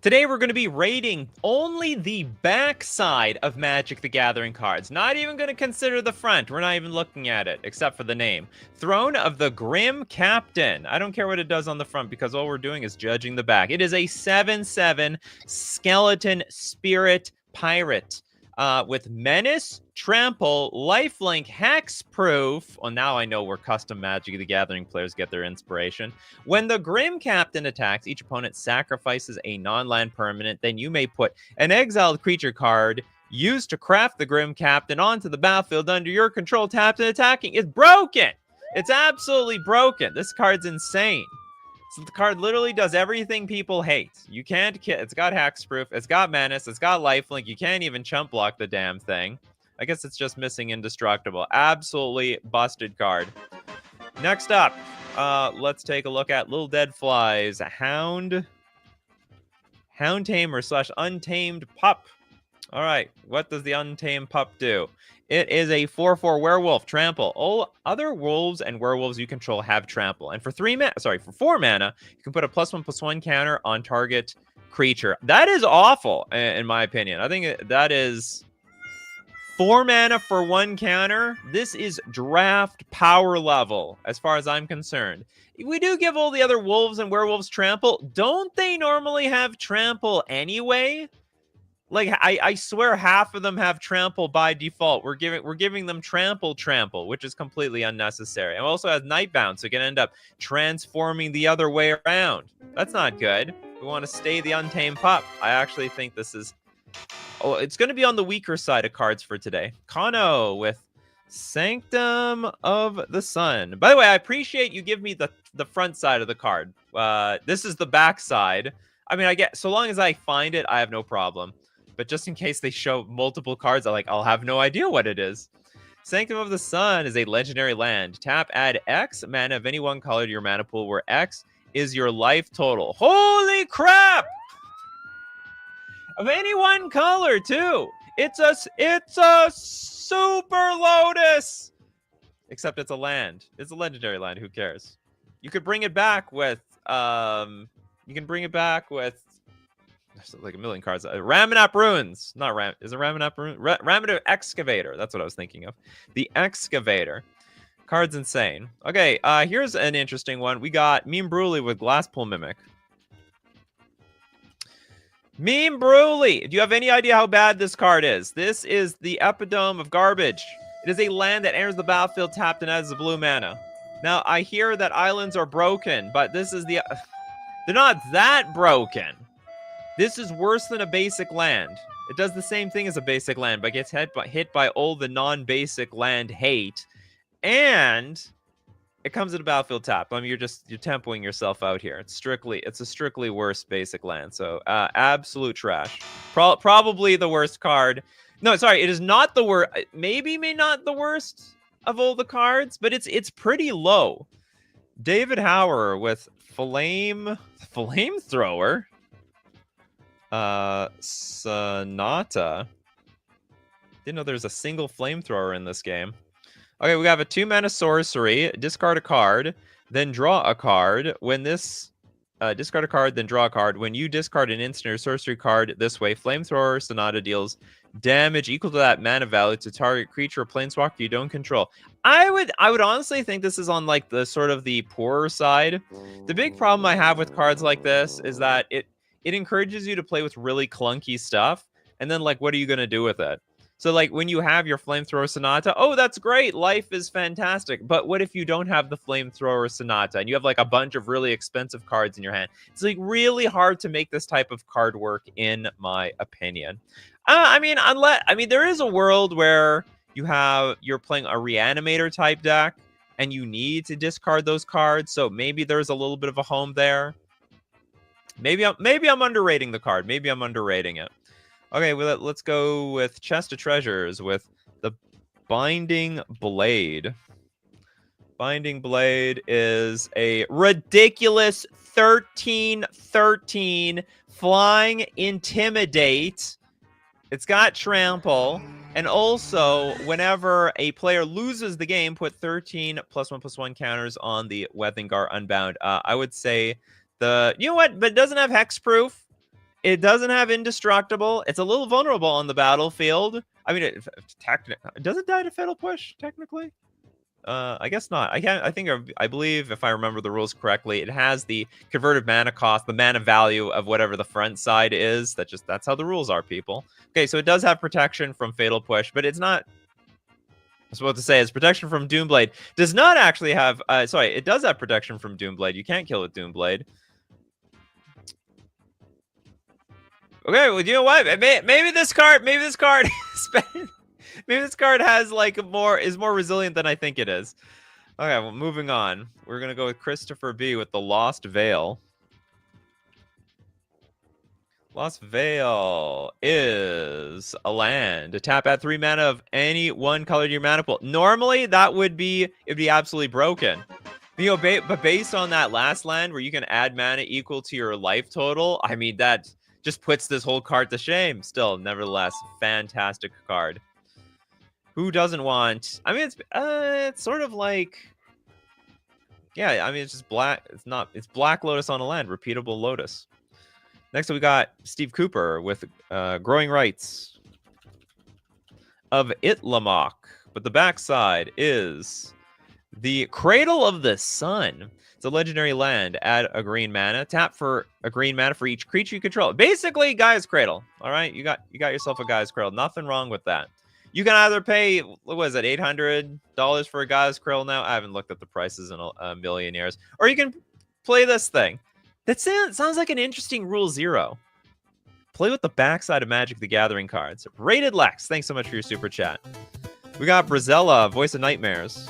Today we're going to be rating only the back side of Magic the Gathering cards. Not even going to consider the front. We're not even looking at it, except for the name. Throne of the Grim Captain. I don't care what it does on the front, because all we're doing is judging the back. It is a 7/7 Skeleton Spirit Pirate. With Menace, Trample, Lifelink, Hexproof. Well, now I know where custom Magic the Gathering players get their inspiration. When the Grim Captain attacks, each opponent sacrifices a non-land permanent. Then you may put an exiled creature card used to craft the Grim Captain onto the battlefield under your control, tapped and attacking. It's broken! It's absolutely broken. This card's insane. So the card literally does everything people hate. You can't kill. It's got hexproof. It's got menace. It's got lifelink. You can't even chump block the damn thing. I guess it's just missing indestructible. Absolutely busted card. Next up, let's take a look at Little Dead Flies. Hound Tamer / Untamed Pup. All right, what does the Untamed Pup do? It is a 4/4 werewolf, trample. All other wolves and werewolves you control have trample. And for 4 mana, you can put a +1/+1 counter on target creature. That is awful, in my opinion. I think that is 4 mana for 1 counter. This is draft power level, as far as I'm concerned. We do give all the other wolves and werewolves trample. Don't they normally have trample anyway? Like, I swear half of them have trample by default. We're giving them trample, which is completely unnecessary. And also has Nightbound, so it can end up transforming the other way around. That's not good. We want to stay the Untamed Pup. I actually think this is... Oh, it's going to be on the weaker side of cards for today. Kano with Sanctum of the Sun. By the way, I appreciate you give me the front side of the card. This is the back side. I mean, so long as I find it, I have no problem. But just in case they show multiple cards, I'll have no idea what it is. Sanctum of the Sun is a legendary land. Tap, add X mana of any one color to your mana pool, where X is your life total. Holy crap! Of any one color, too. It's a Super Lotus! Except it's a land. It's a legendary land. Who cares? You could bring it back with... There's like a million cards. Ramunap Ruins. Not Ram. Is it Ramunap Ruins? Ramunap Excavator. That's what I was thinking of. The Excavator. Card's insane. Okay, here's an interesting one. We got Meme Bruley with Glasspool Mimic. Meme Bruley! Do you have any idea how bad this card is? This is the epitome of garbage. It is a land that enters the battlefield tapped and adds a blue mana. Now, I hear that islands are broken, but this is the... They're not that broken. This is worse than a basic land. It does the same thing as a basic land, but gets hit by all the non-basic land hate. And it comes at a battlefield tap. I mean, you're tempoing yourself out here. It's a strictly worse basic land. So absolute trash. Probably the worst card. No, sorry, it is not the worst. Maybe not the worst of all the cards, but it's pretty low. David Hauer with Flamethrower. Sonata. Didn't know there's a single flamethrower in this game. Okay, we have a 2-mana sorcery. Discard a card, then draw a card. When this discard a card, then draw a card. When you discard an instant or sorcery card this way, Flamethrower Sonata deals damage equal to that mana value to target creature or planeswalker you don't control. I would honestly think this is on like the sort of the poorer side. The big problem I have with cards like this is that it encourages you to play with really clunky stuff, and then like, what are you gonna do with it? So like, when you have your Flamethrower Sonata, oh, that's great, life is fantastic. But what if you don't have the Flamethrower Sonata and you have like a bunch of really expensive cards in your hand? It's like really hard to make this type of card work, in my opinion. I mean, there is a world where you're playing a Reanimator type deck and you need to discard those cards, so maybe there's a little bit of a home there. Maybe I'm underrating the card. Maybe I'm underrating it. Okay, well, let's go with Chest of Treasures with the Binding Blade. Binding Blade is a ridiculous 13/13 flying intimidate. It's got trample. And also, whenever a player loses the game, put 13 +1/+1 counters on the Wethingar Unbound. I would say you know what? But it doesn't have hexproof. It doesn't have indestructible. It's a little vulnerable on the battlefield. I mean, does it die to Fatal Push, technically? I guess not. I believe if I remember the rules correctly, it has the converted mana cost, the mana value of whatever the front side is. That's how the rules are, people. Okay, so it does have protection from Fatal Push, but it's not. I was supposed to say it's protection from Doomblade. Does not actually have. Sorry, it does have protection from Doomblade. You can't kill with Doomblade. Okay, well, you know what? Maybe this card. Maybe this card has like is more resilient than I think it is. Okay, well, moving on. We're gonna go with Christopher B with the Lost Veil. Lost Veil is a land. To tap at 3 mana of any one color in your mana pool. Normally, it'd be absolutely broken. You know, but based on that last land where you can add mana equal to your life total, I mean, that just puts this whole card to shame. Still, nevertheless, fantastic card. Who doesn't want? I mean, it's sort of like, yeah. I mean, it's just black. It's Black Lotus on a land. Repeatable Lotus. Next, we got Steve Cooper with Growing Rights of Itlamok, but the backside is the Cradle of the Sun. It's a legendary land. Add a green mana. Tap for a green mana for each creature you control. Basically, Gaia's Cradle. All right, you got yourself a Gaia's Cradle. Nothing wrong with that. You can either pay, what was it, $800 for a Gaia's Cradle now? I haven't looked at the prices in a million years. Or you can play this thing. That sounds like an interesting rule 0. Play with the backside of Magic the Gathering cards. Rated Lex, thanks so much for your super chat. We got Brazella, Voice of Nightmares.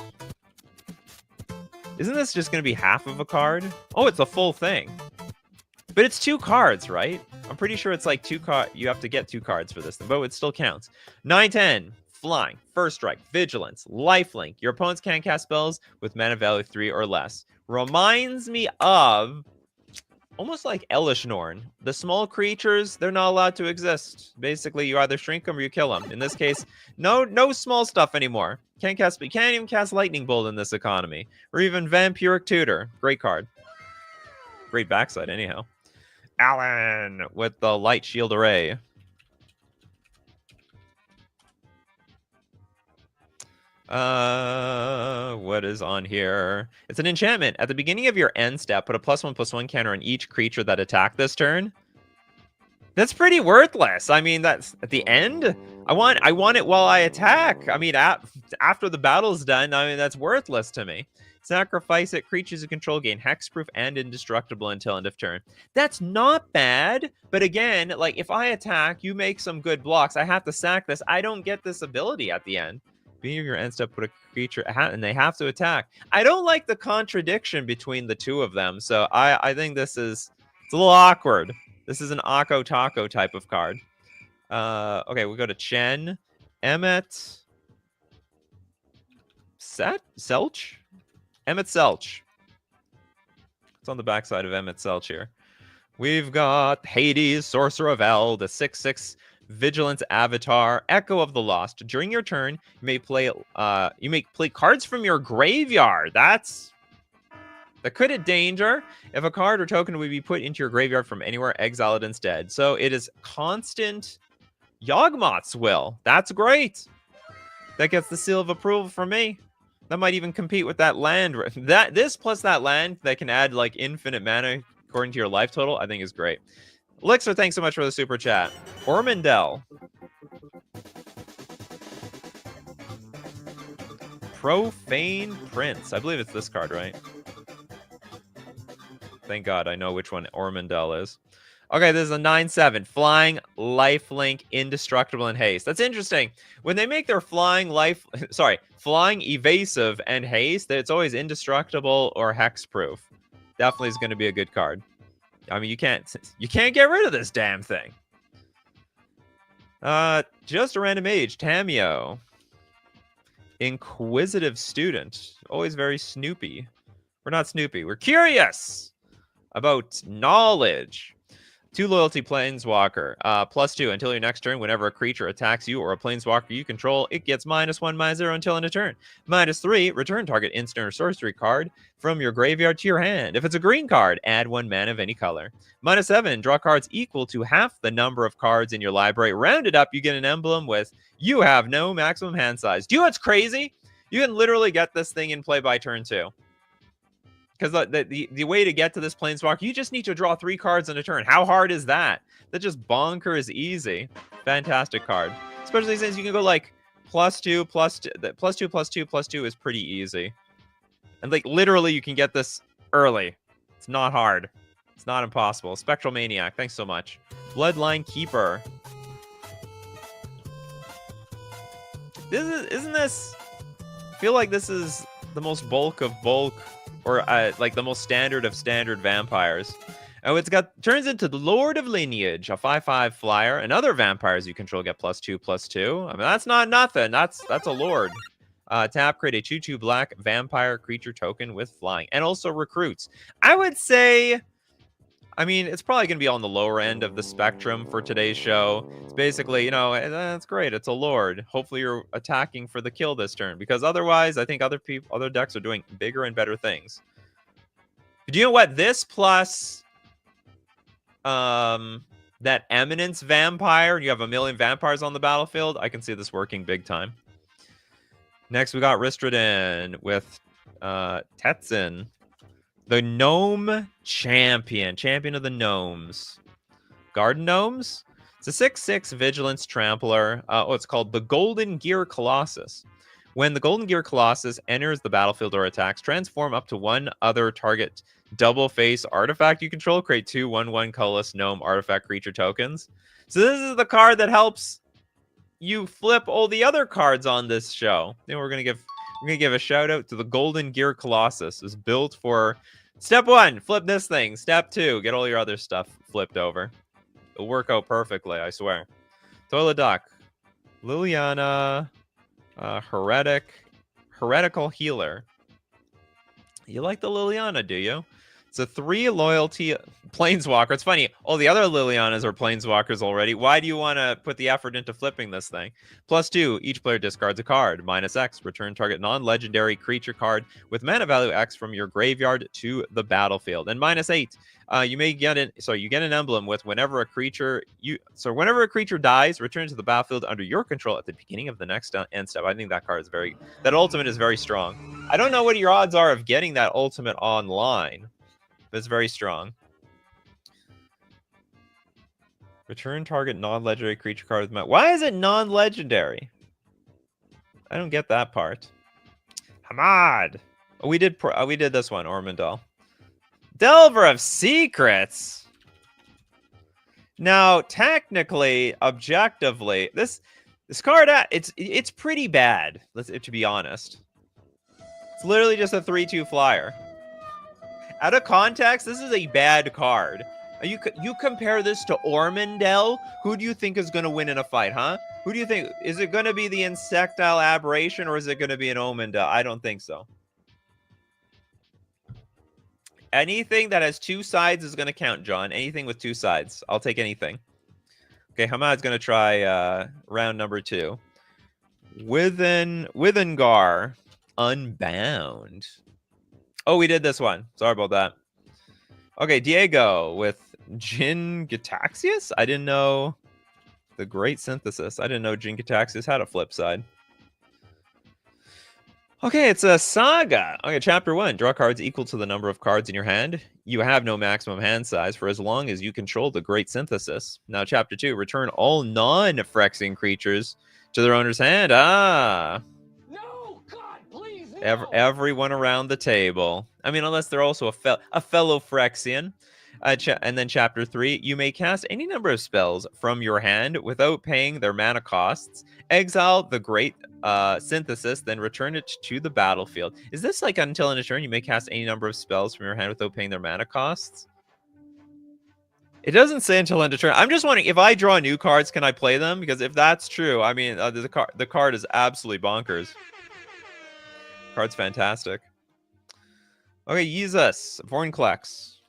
Isn't this just going to be half of a card? Oh, it's a full thing. But it's 2 cards, right? I'm pretty sure it's like 2 cards. You have to get 2 cards for this thing, but it still counts. 9/10, Flying, First Strike, Vigilance, Lifelink. Your opponents can't cast spells with mana value 3 or less. Reminds me of almost like Elish Norn. The small creatures, they're not allowed to exist. Basically, you either shrink them or you kill them. In this case, no small stuff anymore. You can't even cast Lightning Bolt in this economy. Or even Vampiric Tutor. Great card. Great backside, anyhow. Alan with the Light Shield Array. What is on here? It's an enchantment. At the beginning of your end step, put a +1/+1 counter on each creature that attacked this turn. That's pretty worthless. I mean, that's at the end. I want it while I attack. I mean, after the battle's done, I mean, that's worthless to me. Sacrifice it. Creatures you control gain hexproof and indestructible until end of turn. That's not bad. But again, like if I attack, you make some good blocks. I have to sack this. I don't get this ability at the end. Beginning of your end step, put a creature, and they have to attack. I don't like the contradiction between the two of them. So I think it's a little awkward. This is an Akko Taco type of card. Okay, we go to Chen. Emmet Selch? Emmet Selch. It's on the backside of Emmet Selch here. We've got Hades, Sorcerer of El, the 6/6 Vigilance Avatar, Echo of the Lost. During your turn, you may play cards from your graveyard. That's the crit danger. If a card or token would be put into your graveyard from anywhere, exile it instead. So it is constant Yawgmoth's Will. That's great. That gets the seal of approval from me. That might even compete with that land. This plus that land that can add like infinite mana according to your life total, I think is great. Elixir, thanks so much for the super chat. Ormondel. Profane Prince. I believe it's this card, right? Thank God I know which one Ormondel is. Okay, this is a 9/7. Flying, lifelink, indestructible, and haste. That's interesting. When they make their flying flying, evasive, and haste, it's always indestructible or hexproof. Definitely is going to be a good card. I mean, you can't get rid of this damn thing. Just a random age, Tamio. Inquisitive student. Always very snoopy. We're not snoopy. We're curious about knowledge. 2 loyalty planeswalker. +2 until your next turn. Whenever a creature attacks you or a planeswalker you control, it gets -1, -0 until end of turn. -3, return target instant or sorcery card from your graveyard to your hand. If it's a green card, add 1 mana of any color. -7, draw cards equal to half the number of cards in your library. Rounded up, you get an emblem with you have no maximum hand size. Do you know what's crazy? You can literally get this thing in play by turn 2. Because the way to get to this planeswalker, you just need to draw 3 cards in a turn. How hard is that? That's just bonkers easy. Fantastic card. Especially since you can go like +2, +2, +2, +2, +2 is pretty easy. And like literally you can get this early. It's not hard. It's not impossible. Spectral Maniac, thanks so much. Bloodline Keeper. Isn't this... I feel like this is the most bulk of bulk, or like the most standard of standard vampires. Oh, it's got turns into the Lord of Lineage, a 5/5 flyer, and other vampires you control get +2/+2. I mean, that's not nothing. That's a lord. Tap, create a 2/2 black vampire creature token with flying, and also recruits. I would say, I mean, it's probably going to be on the lower end of the spectrum for today's show. It's basically, you know, that's great. It's a lord. Hopefully you're attacking for the kill this turn, because otherwise I think other decks are doing bigger and better things. Do you know what? This plus that Eminence vampire, and you have 1,000,000 vampires on the battlefield, I can see this working big time. Next, we got Ristriden with Tetsin. The Gnome Champion. Champion of the Gnomes. Garden Gnomes? It's a 6/6 Vigilance Trampler. It's called the Golden Gear Colossus. When the Golden Gear Colossus enters the battlefield or attacks, transform up to 1 other target double-face artifact you control. Create 2 1/1 colorless gnome artifact creature tokens. So this is the card that helps you flip all the other cards on this show. Then we're gonna give a shout out to the Golden Gear Colossus. It's built for step 1, flip this thing. Step 2, get all your other stuff flipped over. It'll work out perfectly, I swear. Toilet Duck, Liliana, Heretical Healer. You like the Liliana, do you? It's a 3 loyalty planeswalker. It's funny, all the other Lilianas are planeswalkers already. Why do you want to put the effort into flipping this thing? +2, each player discards a card. -X, return target non-legendary creature card with mana value X from your graveyard to the battlefield. And -8, you may get you get an emblem with whenever a creature dies, return to the battlefield under your control at the beginning of the next end step. I think that card is that ultimate is very strong. I don't know what your odds are of getting that ultimate online. It's very strong. Return target non-legendary creature card with why is it non-legendary? I don't get that part. Hamad. Oh, we did this one, Ormondal. Delver of Secrets. Now, technically, objectively, this card it's pretty bad. To be honest, it's literally just a 3/2 flyer. Out of context, this is a bad card. You compare this to Ormondel. Who do you think is going to win in a fight, huh? Who do you think? Is it going to be the Insectile Aberration, or is it going to be an Ormondel? I don't think so. Anything that has 2 sides is going to count, John. Anything with 2 sides. I'll take anything. Okay, Hamad's going to try round number 2. Withengar Unbound. Oh, we did this one. Sorry about that. Okay, Diego with Jin Gitaxias? I didn't know. The Great Synthesis. I didn't know Jin Gitaxias had a flip side. Okay, it's a Saga. Okay, Chapter 1. Draw cards equal to the number of cards in your hand. You have no maximum hand size for as long as you control the Great Synthesis. Now, Chapter 2. Return all non-Phyrexian creatures to their owner's hand. Everyone around the table. I mean, unless they're also a fellow Phyrexian. And then Chapter 3, you may cast any number of spells from your hand without paying their mana costs. Exile the Great Synthesis, then return it to the battlefield. Is this like until end of turn, you may cast any number of spells from your hand without paying their mana costs? It doesn't say until end of turn. I'm just wondering, if I draw new cards, can I play them? Because if that's true, I mean, the card is absolutely bonkers. Card's fantastic. Okay, Jesus. Vorinclex.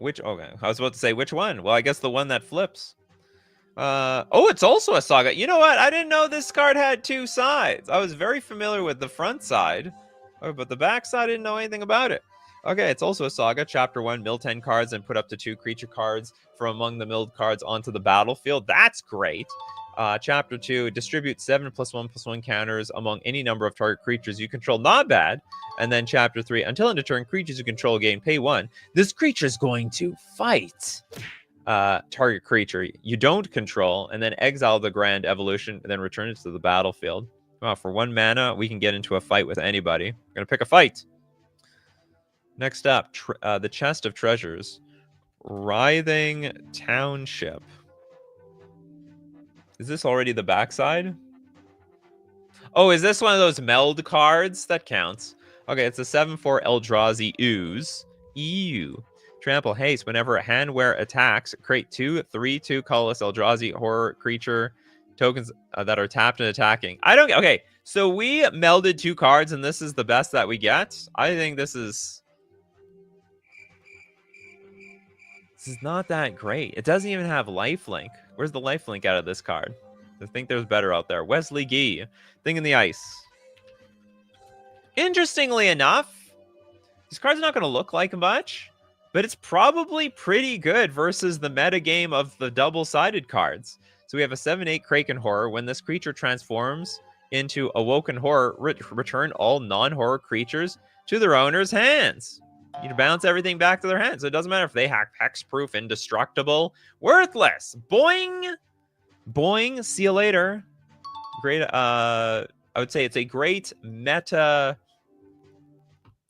Okay, I was about to say which one. Well, I guess the one that flips. Oh, it's also a saga. You know what? I didn't know this card had two sides. I was very familiar with the front side, but the back side I didn't know anything about it. Okay, it's also a saga. Chapter 1, mill 10 cards and put up to 2 creature cards from among the milled cards onto the battlefield. That's great. Chapter 2, distribute 7+1/+1 counters among any number of target creatures you control. Not bad. And then Chapter 3, until end of turn, creatures you control gain pay 1. This creature is going to fight target creature you don't control, and then exile the Grand Evolution, and then return it to the battlefield. Wow, for 1 mana, we can get into a fight with anybody. We're going to pick a fight. Next up, the Chest of Treasures. Writhing Township. Is this already the backside? Oh, is this one of those meld cards? That counts. Okay, it's a 7/4 Eldrazi Ooze. Ew. Trample haste. Whenever a handware attacks, create 2 3/2 colorless Eldrazi horror creature tokens that are tapped and attacking. Okay, so we melded 2 cards, and this is the best that we get. I think this is not that great. It doesn't even have lifelink. Where's the lifelink out of this card? I think there's better out there. Wesley Gee, Thing in the Ice. Interestingly enough, this card's not going to look like much, but it's probably pretty good versus the meta game of the double-sided cards. So we have a 7/8 Kraken Horror. When this creature transforms into Awoken Horror, return all non-horror creatures to their owner's hands. You can bounce everything back to their hands. So it doesn't matter if they have hexproof, indestructible, worthless. Boing! Boing. See you later. Great. I would say it's a great meta.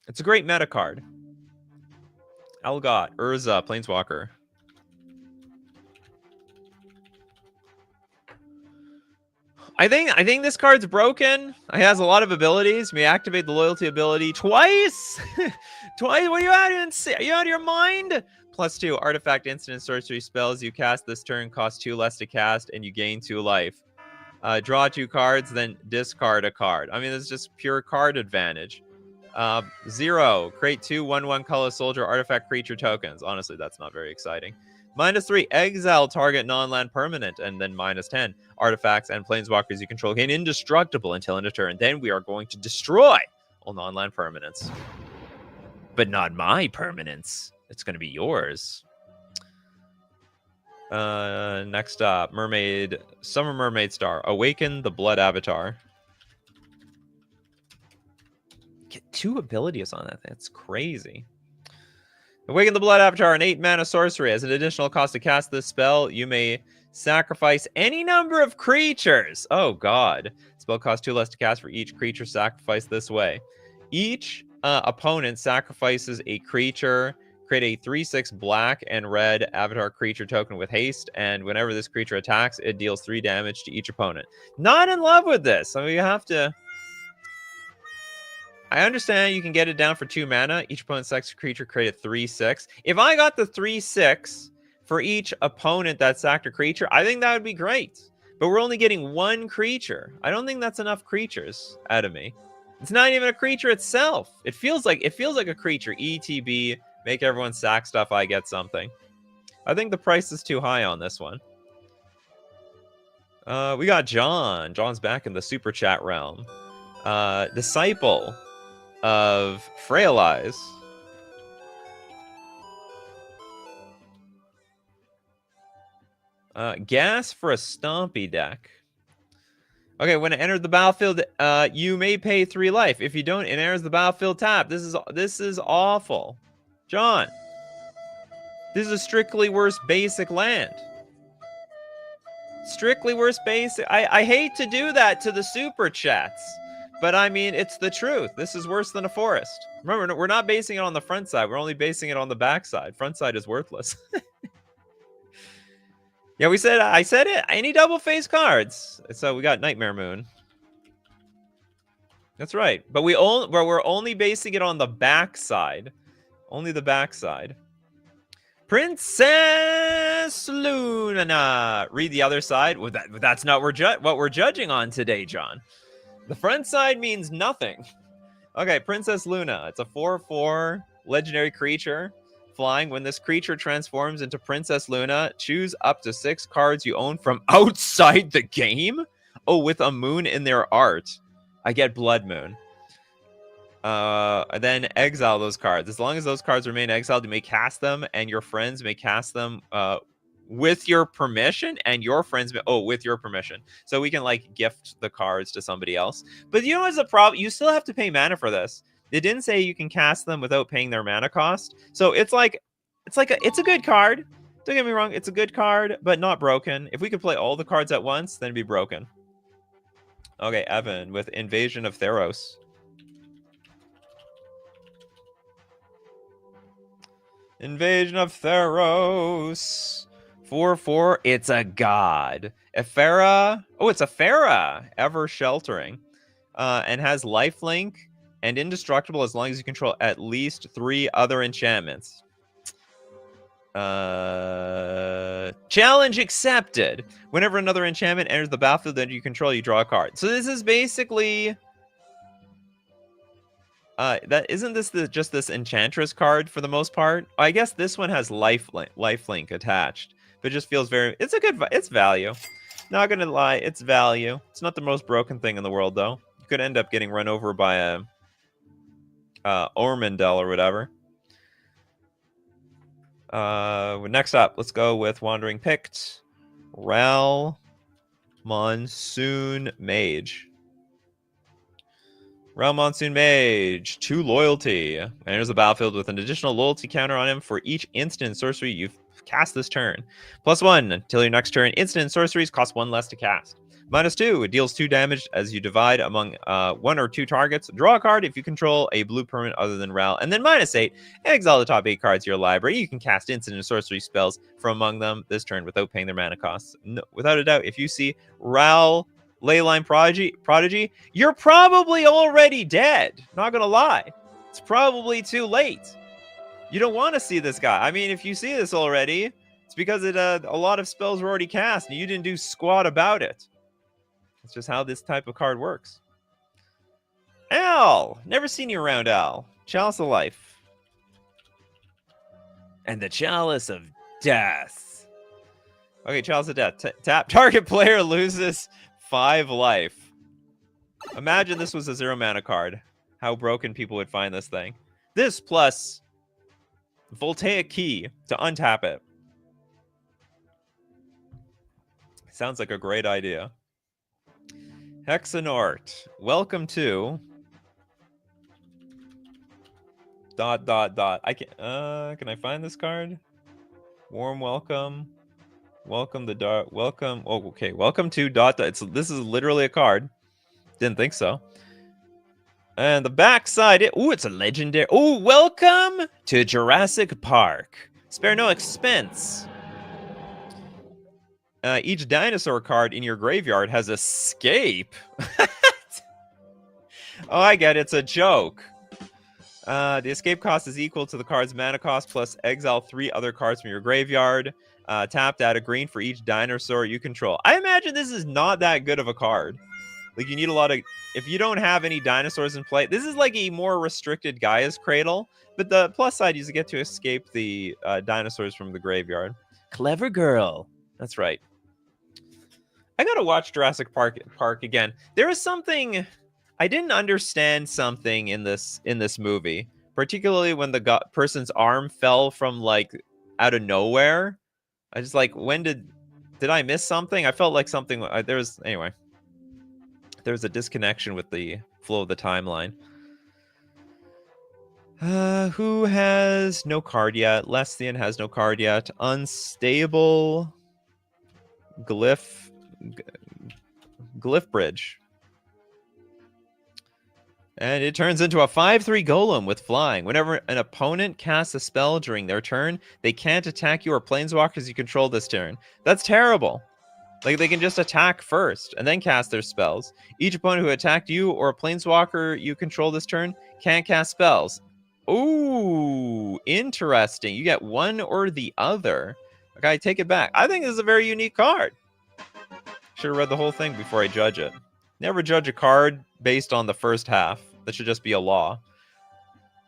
It's a great meta card. Elgot, Urza, Planeswalker. I think this card's broken. It has a lot of abilities. May activate the loyalty ability twice. Twice? What are you are you out of your mind? +2 artifact, instant, and sorcery spells you cast this turn cost 2 less to cast, and you gain 2 life. Draw 2 cards, then discard a card. I mean, it's just pure card advantage. 0. Create 2 1/1 color soldier artifact creature tokens. Honestly, that's not very exciting. -3. Exile target non-land permanent, and then -10. Artifacts and planeswalkers you control gain indestructible until end of turn. Then we are going to destroy all non-land permanents. But not my permanents. It's going to be yours. Next up, Summer Mermaid Star. Awaken the Blood Avatar. Get 2 abilities on that. That's crazy. Awaken the Blood Avatar, an 8-mana sorcery. As an additional cost to cast this spell, you may sacrifice any number of creatures. Oh, God. Spell costs 2 less to cast for each creature sacrificed this way. Each opponent sacrifices a creature. Create a 3/6 black and red avatar creature token with haste, and whenever this creature attacks, it deals 3 damage to each opponent. Not in love with this. I mean, you have to... I understand you can get it down for 2 mana. Each opponent's sex creature create a 3/6. If I got the 3/6 for each opponent that sacked a creature, I think that would be great. But we're only getting 1 creature. I don't think that's enough creatures out of me. It's not even a creature itself. It feels like a creature. ETB, make everyone sack stuff, I get something. I think the price is too high on this one. We got John. John's back in the super chat realm. Disciple of Frail Eyes. Gas for a Stompy deck. Okay, when it enters the battlefield, you may pay 3 life. If you don't, it enters the battlefield tap. This is awful. John, this is a strictly worse basic land. Strictly worse basic. I hate to do that to the super chats, but I mean, it's the truth. This is worse than a forest. Remember, we're not basing it on the front side. We're only basing it on the back side. Front side is worthless. Yeah, I said it. Any double face cards. So we got Nightmare Moon. That's right. But we're only basing it on the back side. Only the back side. Princess Luna. Read the other side. Well, that's not what we're judging on today, John. The front side means nothing. Okay, Princess Luna. It's a 4/4 legendary creature. Flying. When this creature transforms into Princess Luna, choose up to 6 cards you own from outside the game. Oh, with a moon in their art. I get Blood Moon. Then exile those cards. As long as those cards remain exiled, you may cast them, and your friends may cast them with your permission, and your friends may, with your permission. So we can like gift the cards to somebody else. But you know what's the problem? You still have to pay mana for this. It didn't say you can cast them without paying their mana cost. So it's a good card. Don't get me wrong, it's a good card, but not broken. If we could play all the cards at once, then it'd be broken. Okay, Evan with Invasion of Theros. Invasion of Theros. 4/4. It's a god. Ephera. Oh, it's Ephera. Ever sheltering. And has lifelink and indestructible as long as you control at least 3 other enchantments. Challenge accepted. Whenever another enchantment enters the battlefield that you control, you draw a card. So this is basically isn't this just this Enchantress card for the most part? I guess this one has lifelink attached, but it just feels very. It's value. Not gonna lie, it's value. It's not the most broken thing in the world though. You could end up getting run over by a Ormandel or whatever. Next up, let's go with Wandering Pict, Ral, Monsoon Mage. Ral Monsoon Mage, 2 loyalty. Enters the battlefield with an additional loyalty counter on him for each instant sorcery you've cast this turn. +1 until your next turn. Instant sorceries cost 1 less to cast. -2, it deals 2 damage as you divide among 1 or 2 targets. Draw a card if you control a blue permanent other than Ral. And then -8, exile the top 8 cards of your library. You can cast instant and sorcery spells from among them this turn without paying their mana costs. No, without a doubt, if you see Ral Leyline Prodigy, you're probably already dead. Not gonna lie. It's probably too late. You don't want to see this guy. I mean, if you see this already, it's because a lot of spells were already cast and you didn't do squat about it. It's just how this type of card works. Al! Never seen you around, Al. Chalice of Life. And the Chalice of Death. Okay, Chalice of Death. Tap. Target player loses 5 life. Imagine this was a 0 mana card. How broken people would find this thing. This plus Voltaic Key to untap it. Sounds like a great idea. Hexanort. Welcome to... ... I can I find this card? Warm welcome. Welcome the dark. Welcome. Oh, okay. Welcome to ... This is literally a card. Didn't think so. And the back side. It's a legendary. Oh, welcome to Jurassic Park. Spare no expense. Each dinosaur card in your graveyard has escape. Oh, I get it. It's a joke. The escape cost is equal to the card's mana cost plus exile 3 other cards from your graveyard. Tapped out a green for each dinosaur you control. I imagine this is not that good of a card. Like, you need a lot of... If you don't have any dinosaurs in play, this is like a more restricted Gaia's Cradle. But the plus side is you get to escape the dinosaurs from the graveyard. Clever girl. That's right. I gotta watch Jurassic Park again. There is something... I didn't understand something in this movie. Particularly when the person's arm fell from, like, out of nowhere. I just, like, when did I miss something? I felt like something... Anyway. There was a disconnection with the flow of the timeline. Who has no card yet? Lestian has no card yet. Unstable... Glyph Bridge. And it turns into a 5/3 golem with flying. Whenever an opponent casts a spell during their turn, they can't attack you or planeswalkers you control this turn. That's terrible. Like, they can just attack first and then cast their spells. Each opponent who attacked you or a planeswalker you control this turn can't cast spells. Ooh, interesting. You get one or the other. Okay, I take it back. I think this is a very unique card. Should have read the whole thing before I judge it. Never judge a card based on the first half. That should just be a law.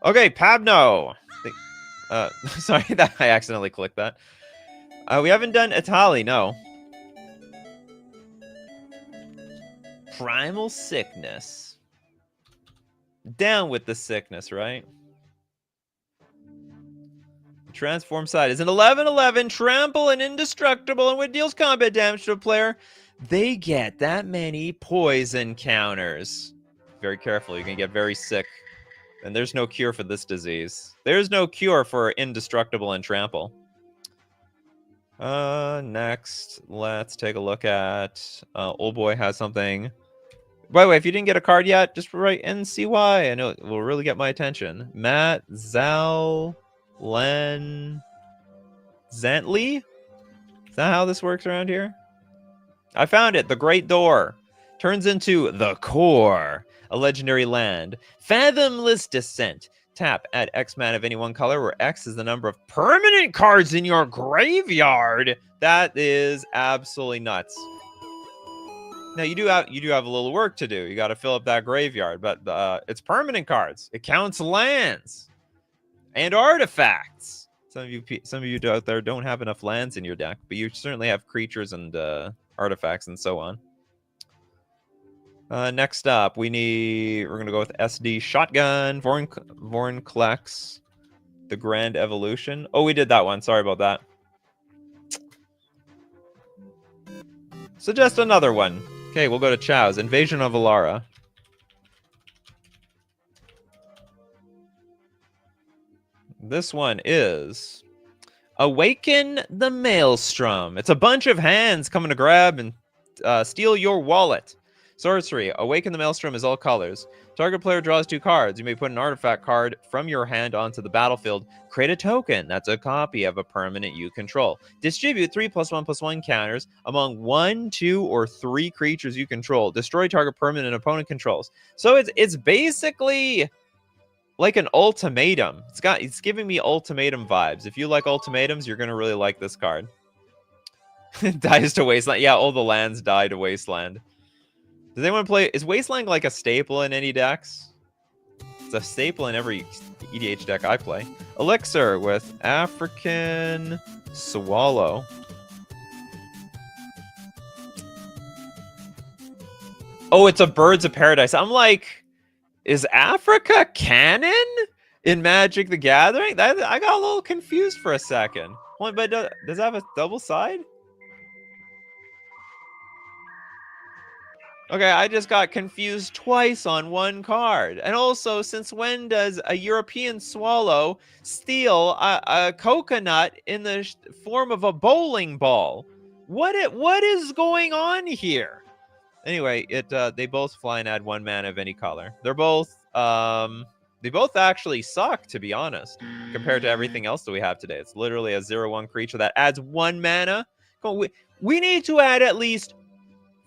Okay, Pabno. Sorry, that I accidentally clicked that. We haven't done Itali, no. Primal Sickness. Down with the sickness, right? Transform side is an 11/11, trample and indestructible, and when it deals combat damage to a player, they get that many poison counters. Very careful, you're gonna get very sick. And there's no cure for this disease. There's no cure for indestructible and trample. Next, let's take a look at Old Boy has something. By the way, if you didn't get a card yet, just write NCY. I know it will really get my attention. Matt Zal Len Zantley? Is that how this works around here? I found it. The Great Door turns into the Core, a legendary land. Fathomless Descent. Tap, add X mana of any one color, where X is the number of permanent cards in your graveyard. That is absolutely nuts. Now you do have a little work to do. You got to fill up that graveyard, but it's permanent cards. It counts lands and artifacts. Some of you out there don't have enough lands in your deck, but you certainly have creatures and artifacts and so on. Next up, we're gonna go with SD Shotgun. Vorn collects the Grand Evolution. Oh, we did that one. Sorry about that. Suggest another one. Okay, we'll go to Chow's Invasion of Alara. This one is Awaken the Maelstrom. It's a bunch of hands coming to grab and steal your wallet. Sorcery. Awaken the Maelstrom is all colors. Target player draws 2 cards. You may put an artifact card from your hand onto the battlefield. Create a token that's a copy of a permanent you control. Distribute 3+1/+1 counters among 1, 2, or 3 creatures you control. Destroy target permanent and opponent controls. So it's basically like an ultimatum. It's giving me ultimatum vibes. If you like ultimatums, you're gonna really like this card. Dies to Wasteland. Yeah, all the lands die to Wasteland. Does anyone play? Is Wasteland like a staple in any decks? It's a staple in every EDH deck I play. Elixir with African Swallow. Oh, it's a Birds of Paradise. I'm like, is Africa canon in Magic the Gathering? I got a little confused for a second. But does it have a double side? Okay, I just got confused twice on one card. And also, since when does a European swallow steal a coconut in the form of a bowling ball? What is going on here? Anyway, they both fly and add 1 mana of any color. They both actually suck, to be honest, compared to everything else that we have today. It's literally a 0/1 creature that adds 1 mana. We need to add at least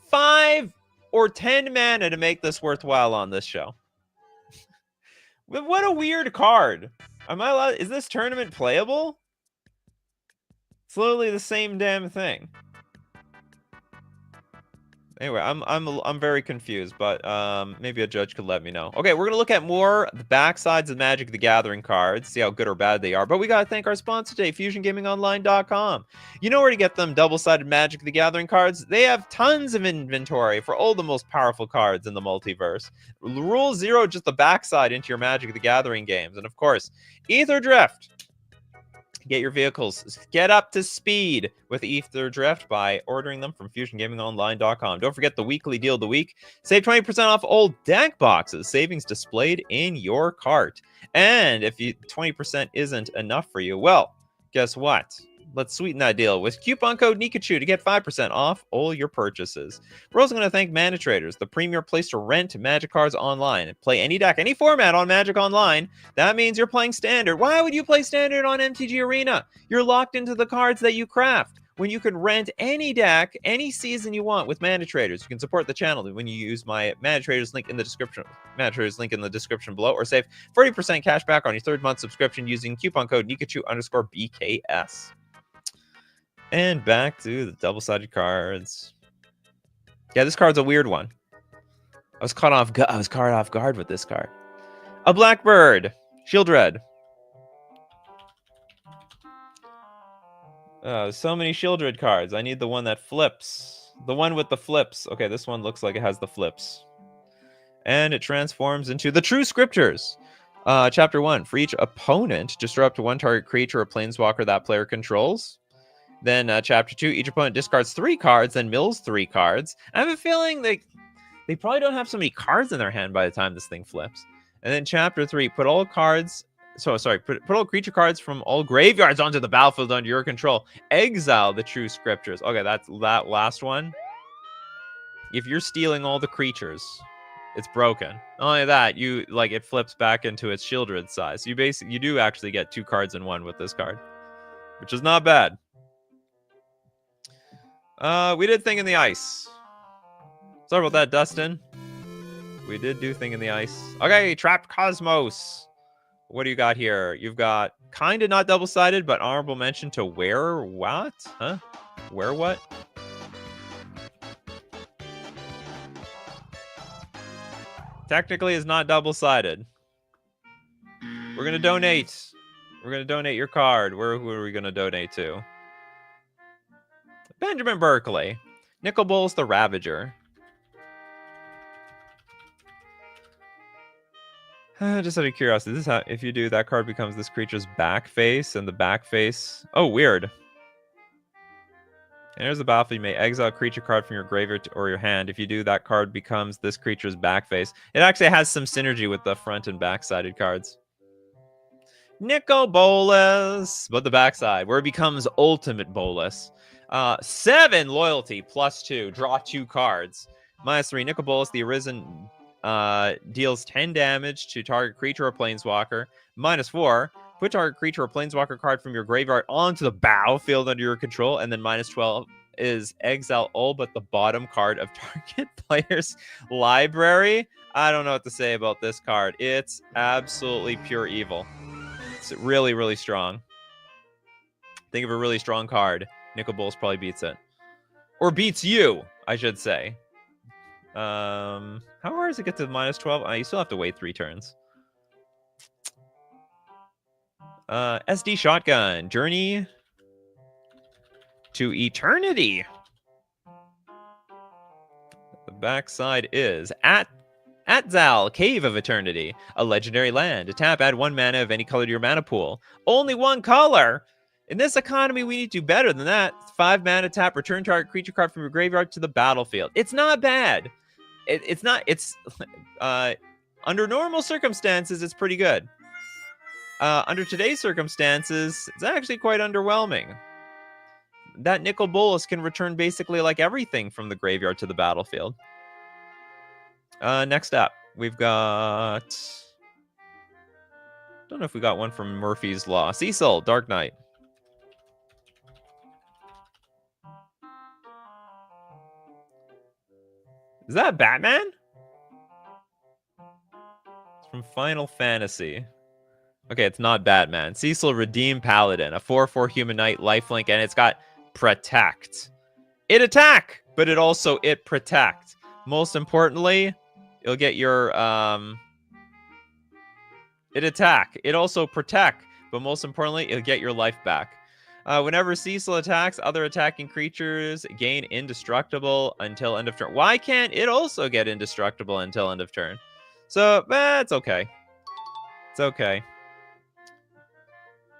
5 or 10 mana to make this worthwhile on this show. What a weird card. Am I allowed? Is this tournament playable? It's literally the same damn thing. Anyway, I'm very confused, but maybe a judge could let me know. Okay, we're gonna look at more the backsides of Magic the Gathering cards, see how good or bad they are. But we gotta thank our sponsor today, FusionGamingOnline.com. You know where to get them double-sided Magic the Gathering cards. They have tons of inventory for all the most powerful cards in the multiverse. Rule 0, just the backside into your Magic the Gathering games, and of course, Ether Drift. Get your vehicles, get up to speed with Ether Drift by ordering them from FusionGamingOnline.com. Don't forget the weekly deal of the week. Save 20% off old deck boxes. Savings displayed in your cart. And if 20% isn't enough for you, well, guess what? Let's sweeten that deal with coupon code Nikachu to get 5% off all your purchases. We're also going to thank Mana Traders, the premier place to rent Magic cards online. Play any deck, any format on Magic Online. That means you're playing Standard. Why would you play Standard on MTG Arena? You're locked into the cards that you craft. When you can rent any deck, any season you want with Mana Traders. You can support the channel when you use my Mana Traders link in the description. Mana Traders link in the description below, or save 40% cash back on your 3rd month subscription using coupon code Nikachu_BKS. And back to the double-sided cards. Yeah, this card's a weird one. I was caught off guard with this card. A Blackbird. Shield Red. So many Shieldred cards. I need the one that flips. The one with the flips. Okay, this one looks like it has the flips. And it transforms into the True Scriptures. Chapter 1. For each opponent, disrupt one target creature or planeswalker that player controls. Then Chapter 2. Each opponent discards 3 cards, then mills 3 cards. I have a feeling they probably don't have so many cards in their hand by the time this thing flips. And then Chapter 3. Put all cards... put all creature cards from all graveyards onto the battlefield under your control. Exile the True Scriptures. Okay, that's that last one. If you're stealing all the creatures, it's broken. Not only that, it flips back into its Shieldred size. You do actually get 2 cards in 1 with this card, which is not bad. We did Thing in the Ice. Sorry about that, Dustin. We did do Thing in the Ice. Okay, Trapped Cosmos. What do you got here? You've got kind of not double-sided, but honorable mention to Where What? Huh? Where What? Technically is not double-sided. We're going to donate. We're going to donate your card. Who are we going to donate to? Benjamin Berkeley. Nicol Bolas the Ravager. Just out of curiosity, this is how, if you do, that card becomes this creature's back face, and the back face... Oh, weird. Enters the battlefield, you may exile a creature card from your graveyard or your hand. If you do, that card becomes this creature's back face. It actually has some synergy with the front and back-sided cards. Nicol Bolas, but the backside, where it becomes Ultimate Bolas. 7 loyalty, +2, draw 2 cards. -3, Nicol Bolas, the Arisen... deals 10 damage to target creature or planeswalker. -4, put target creature or planeswalker card from your graveyard onto the battlefield under your control. And then -12 is exile all but the bottom card of target player's library. I don't know what to say about this card. It's absolutely pure evil. It's really, really strong. Think of a really strong card. Nicol Bolas probably beats it. Or beats you, I should say. How hard does it get to -12? You still have to wait 3 turns. SD Shotgun. Journey to Eternity. The backside is Atzal, Cave of Eternity. A legendary land. To tap, add 1 mana of any color to your mana pool. Only 1 color? In this economy, we need to do better than that. 5 mana, tap, return target creature card from your graveyard to the battlefield. It's not bad. It's not. It's under normal circumstances, it's pretty good. Under today's circumstances, it's actually quite underwhelming. That Nicol Bolas can return basically like everything from the graveyard to the battlefield. Next up, we've got... Don't know if we got one from Murphy's Law. Cecil, Dark Knight. Is that Batman? It's from Final Fantasy. Okay, it's not Batman. Cecil, Redeemed Paladin. A 4/4 human knight, lifelink, and it's got Protect. It attack, but it also protect. Most importantly, you'll get your... It attack. It also protect, but most importantly, you'll get your life back. Whenever Cecil attacks, other attacking creatures gain indestructible until end of turn. Why can't it also get indestructible until end of turn? So, it's okay. It's okay.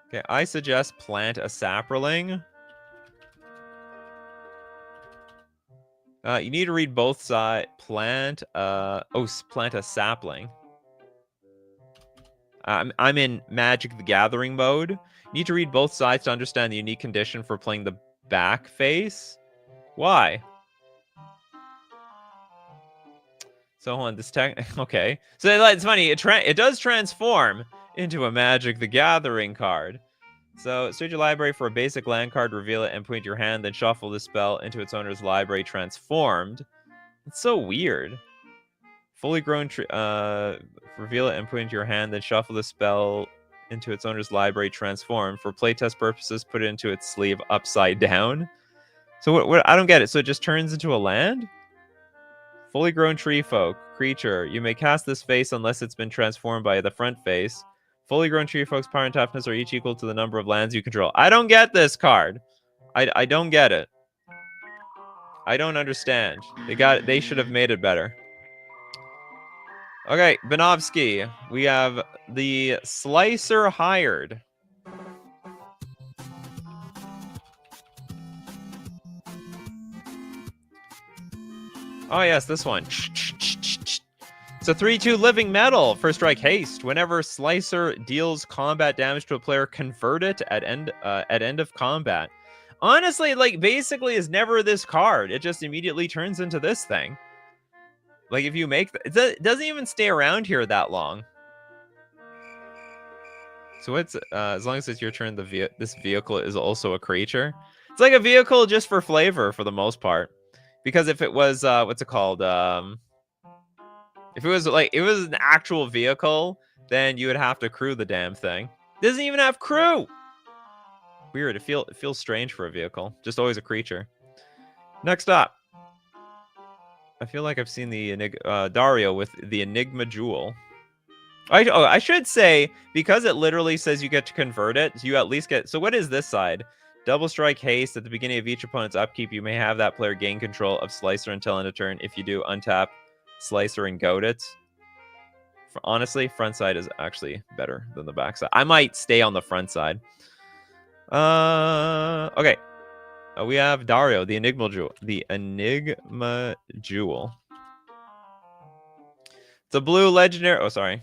Okay, I suggest plant a sapling. You need to read both sides. Plant a sapling. I'm in Magic the Gathering mode. You need to read both sides to understand the unique condition for playing the back face. Why? So hold on, this okay. So it's funny. It does transform into a Magic the Gathering card. So search your library for a basic land card, reveal it, and put it into your hand. Then shuffle the spell into its owner's library transformed. It's so weird. Fully grown reveal it and put it into your hand, then shuffle the spell into its owner's library transformed. For playtest purposes, put it into its sleeve upside down. So what I don't get it. So it just turns into a land? Fully grown tree folk. Creature. You may cast this face unless it's been transformed by the front face. Fully grown tree folk's power and toughness are each equal to the number of lands you control. I don't get this card. I don't get it. I don't understand. They should have made it better. Okay, Benovsky. We have the Slicer hired. Oh yes, this one. It's a 3/2 living metal. First strike haste. Whenever Slicer deals combat damage to a player, convert it at end of combat. Honestly, like basically is never this card. It just immediately turns into this thing. Like if you make it doesn't even stay around here that long. So it's as long as it's your turn, this vehicle is also a creature. It's like a vehicle just for flavor for the most part. Because if it was what's it called? If it was an actual vehicle, then you would have to crew the damn thing. It doesn't even have crew. Weird. It feels strange for a vehicle. Just always a creature. Next up. I feel like I've seen the Dario with the Enigma Jewel. I should say, because it literally says you get to convert it, you at least get... So what is this side? Double strike haste. At the beginning of each opponent's upkeep, you may have that player gain control of Slicer until end of turn. If you do, untap Slicer and goad it. Honestly, front side is actually better than the back side. I might stay on the front side. Okay. We have Dario, the Enigma Jewel. The Enigma Jewel. It's a blue legendary... Oh, sorry.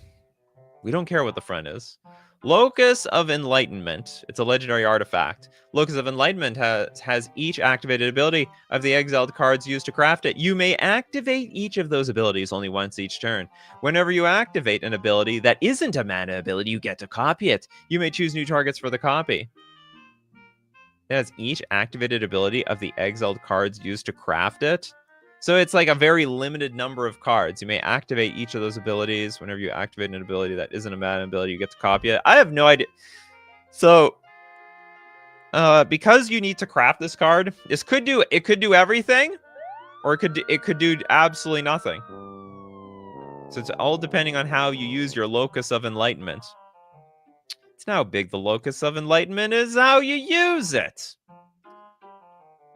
We don't care what the front is. Locus of Enlightenment. It's a legendary artifact. Locus of Enlightenment has each activated ability of the exiled cards used to craft it. You may activate each of those abilities only once each turn. Whenever you activate an ability that isn't a mana ability, you get to copy it. You may choose new targets for the copy. It has each activated ability of the exiled cards used to craft it. So it's like a very limited number of cards. You may activate each of those abilities. Whenever you activate an ability that isn't a mana ability, you get to copy it. I have no idea. So, because you need to craft this card, it could do everything, or it could do absolutely nothing. So it's all depending on how you use your Locus of Enlightenment. It's not how big the Locus of Enlightenment is, how you use it.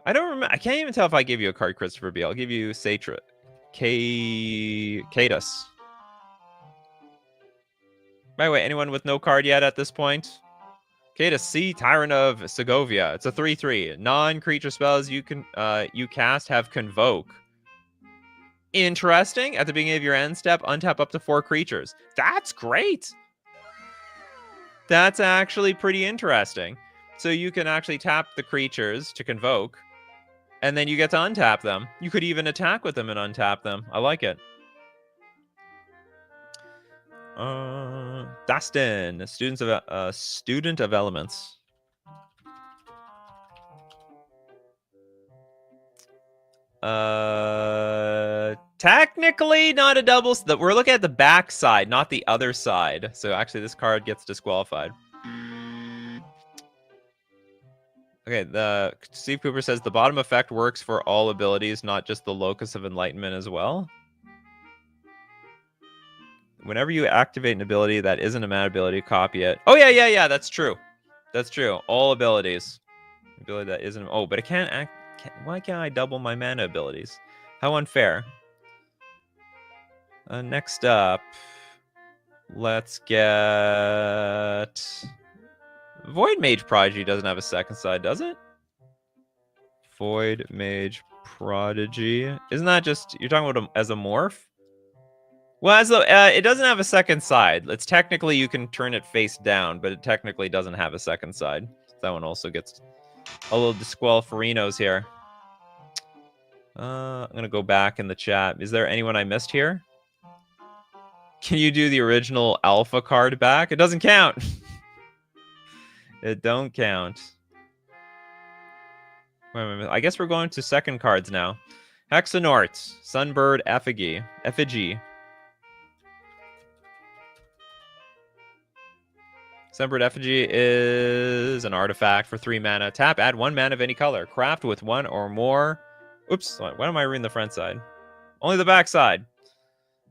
I don't remember. I can't even tell if I gave you a card, Christopher B. I'll give you Satra. Cadus. By the way, anyone with no card yet at this point? Cadus C, Tyrant of Segovia. It's a 3/3. Non-creature spells you cast have Convoke. Interesting. At the beginning of your end step, untap up to 4 creatures. That's great. That's actually pretty interesting. So you can actually tap the creatures to Convoke. And then you get to untap them. You could even attack with them and untap them. I like it. Dustin, student of elements. Technically not a double. We're looking at the back side, not the other side. So actually, this card gets disqualified. Okay, Steve Cooper says the bottom effect works for all abilities, not just the Locus of Enlightenment as well. Whenever you activate an ability that isn't a mana ability, copy it. Oh, yeah, that's true. That's true. All abilities. Ability that isn't... Oh, but it can't act... Why can't I double my mana abilities? How unfair. Next up, let's get... Void Mage Prodigy doesn't have a second side, does it? Void Mage Prodigy. Isn't that just... You're talking about as a morph? Well, it doesn't have a second side. It's technically, you can turn it face down, but it technically doesn't have a second side. That one also gets a little disqualiferinos here. I'm going to go back in the chat. Is there anyone I missed here? Can you do the original alpha card back? It doesn't count. It don't count. Wait a minute. I guess we're going to second cards now. Hexanort, Sunbird Effigy. Sunbird Effigy is an artifact for 3 mana. Tap, add 1 mana of any color. Craft with 1 or more. Oops, why am I reading the front side? Only the back side.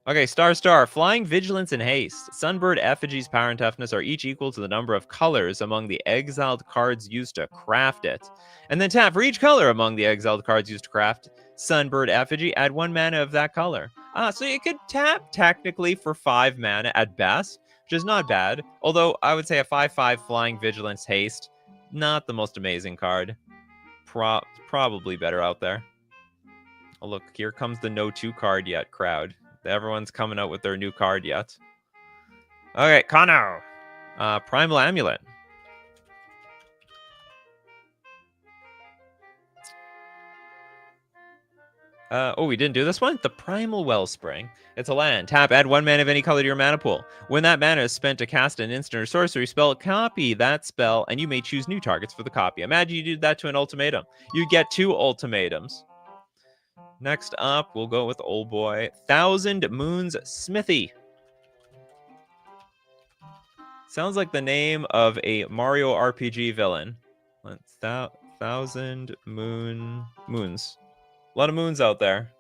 Okay, Star. Flying, Vigilance, and Haste. Sunbird Effigy's power and toughness are each equal to the number of colors among the exiled cards used to craft it. And then tap for each color among the exiled cards used to craft Sunbird Effigy. Add 1 mana of that color. So you could tap technically for 5 mana at best, which is not bad. Although I would say a 5/5 Flying, Vigilance, Haste, not the most amazing card. Probably better out there. Oh, look, here comes the no 2 card yet crowd. Everyone's coming out with their new card yet. Okay, Kano. Primal Amulet. We didn't do this one? The Primal Wellspring. It's a land. Tap, add 1 mana of any color to your mana pool. When that mana is spent to cast an instant or sorcery spell, copy that spell, and you may choose new targets for the copy. Imagine you did that to an ultimatum. You get 2 ultimatums. Next up, we'll go with old boy. Thousand Moons Smithy. Sounds like the name of a Mario RPG villain. Thousand Moons. A lot of moons out there.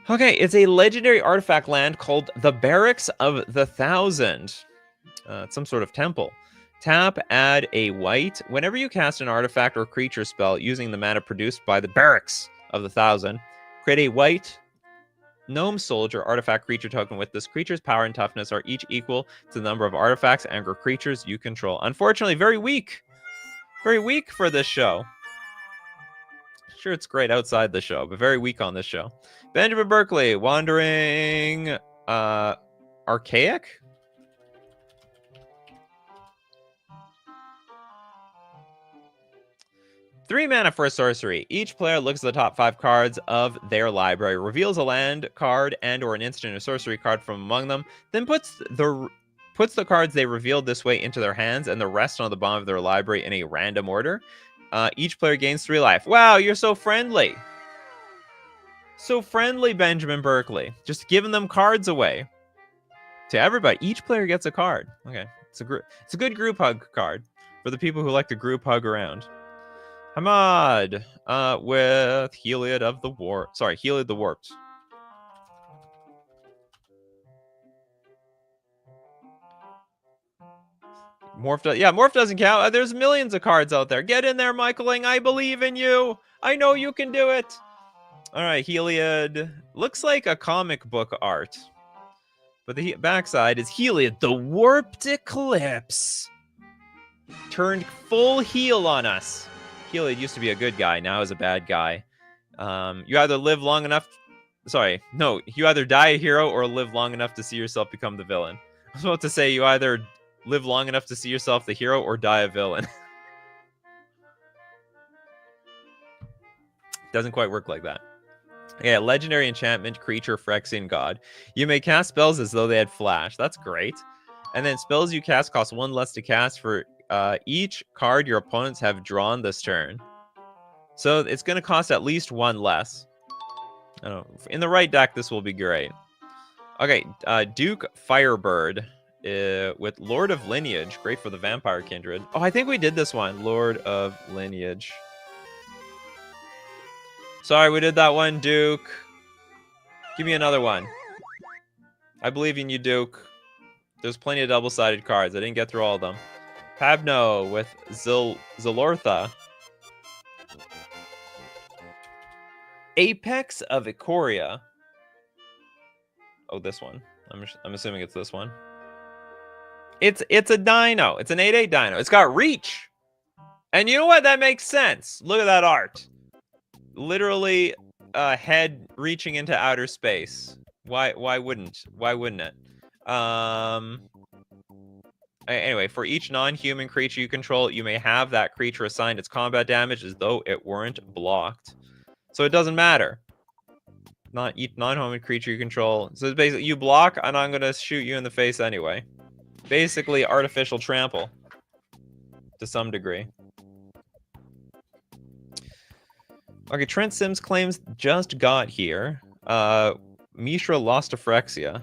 Okay, it's a legendary artifact land called the Barracks of the Thousand. It's some sort of temple. Tap, add a white. Whenever you cast an artifact or creature spell using the mana produced by the Barracks of the Thousand, create a white gnome soldier artifact creature token with this creature's power and toughness are each equal to the number of artifacts and or creatures you control. Unfortunately, very weak. Very weak for this show. Sure, it's great outside the show, but very weak on this show. Benjamin Berkeley, Wandering Archaic? 3 mana for a sorcery. Each player looks at the top 5 cards of their library, reveals a land card and or an instant or sorcery card from among them, then puts the cards they revealed this way into their hands and the rest on the bottom of their library in a random order. Each player gains 3 life. Wow, you're so friendly. So friendly, Benjamin Berkeley. Just giving them cards away to everybody. Each player gets a card. Okay, it's a good group hug card for the people who like to group hug around. Hamad with Heliod of the Warped. Sorry, Heliod the Warped. Morph doesn't count. There's millions of cards out there. Get in there, Michaeling. I believe in you. I know you can do it. All right, Heliod. Looks like a comic book art. But the backside is Heliod, the Warped Eclipse. Turned full heel on us. Heliod used to be a good guy. Now is a bad guy. You either live long enough... Sorry, no. You either die a hero or live long enough to see yourself become the villain. I was about to say you either live long enough to see yourself the hero or die a villain. Doesn't quite work like that. Yeah, legendary enchantment, creature, Phyrexian god. You may cast spells as though they had flash. That's great. And then spells you cast cost 1 less to cast for each card your opponents have drawn this turn. So it's going to cost at least 1 less. I don't know. In the right deck, this will be great. Okay, Duke Firebird with Lord of Lineage. Great for the Vampire Kindred. Oh, I think we did this one. Lord of Lineage. Sorry, we did that one, Duke. Give me another one. I believe in you, Duke. There's plenty of double-sided cards. I didn't get through all of them. Pabno with Zilortha. Apex of Ikoria. Oh, this one. I'm assuming it's this one. It's a dino. It's an 8/8 dino. It's got reach. And you know what? That makes sense. Look at that art. Literally a head reaching into outer space. Why wouldn't it? Anyway, for each non-human creature you control, you may have that creature assigned its combat damage as though it weren't blocked. So it doesn't matter. Not each non-human creature you control. So it's basically you block, and I'm gonna shoot you in the face anyway. Basically, artificial trample to some degree. Okay, Trent Sims claims just got here. Mishra lost to Phyrexia.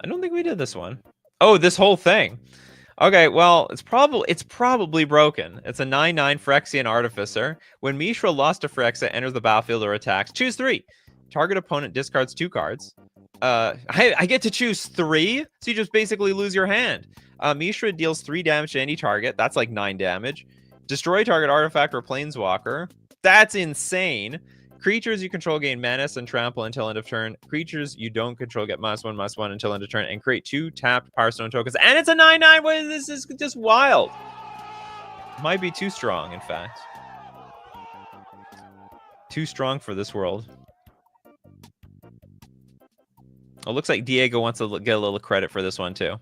I don't think we did this one. Oh, this whole thing. Okay, well, it's probably broken. It's a 9/9 Phyrexian Artificer. When Mishra lost to Phyrexia enters the battlefield or attacks, choose 3. Target opponent discards 2 cards. I get to choose 3, so you just basically lose your hand. Mishra deals 3 damage to any target. That's like 9 damage. Destroy target artifact or planeswalker. That's insane. Creatures you control gain menace and trample until end of turn. Creatures you don't control get +1/+1 until end of turn, and create 2 tapped Power Stone tokens. And it's a 9/9. This is just wild. Might be too strong, in fact. Too strong for this world. It looks like Diego wants to get a little credit for this one too.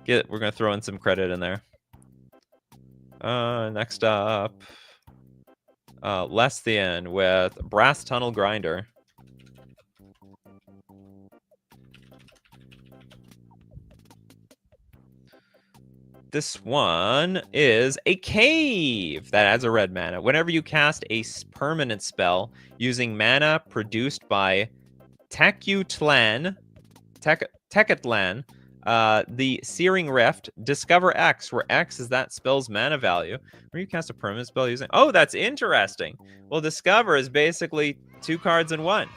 We're gonna throw in some credit in there. Next up, Lesthian with Brass Tunnel Grinder. This one is a cave that adds a red mana. Whenever you cast a permanent spell using mana produced by Tekutlan, the Searing Rift, discover X, where X is that spell's mana value. Where you cast a permanent spell using... Oh, that's interesting. Well, discover is basically 2 cards in 1.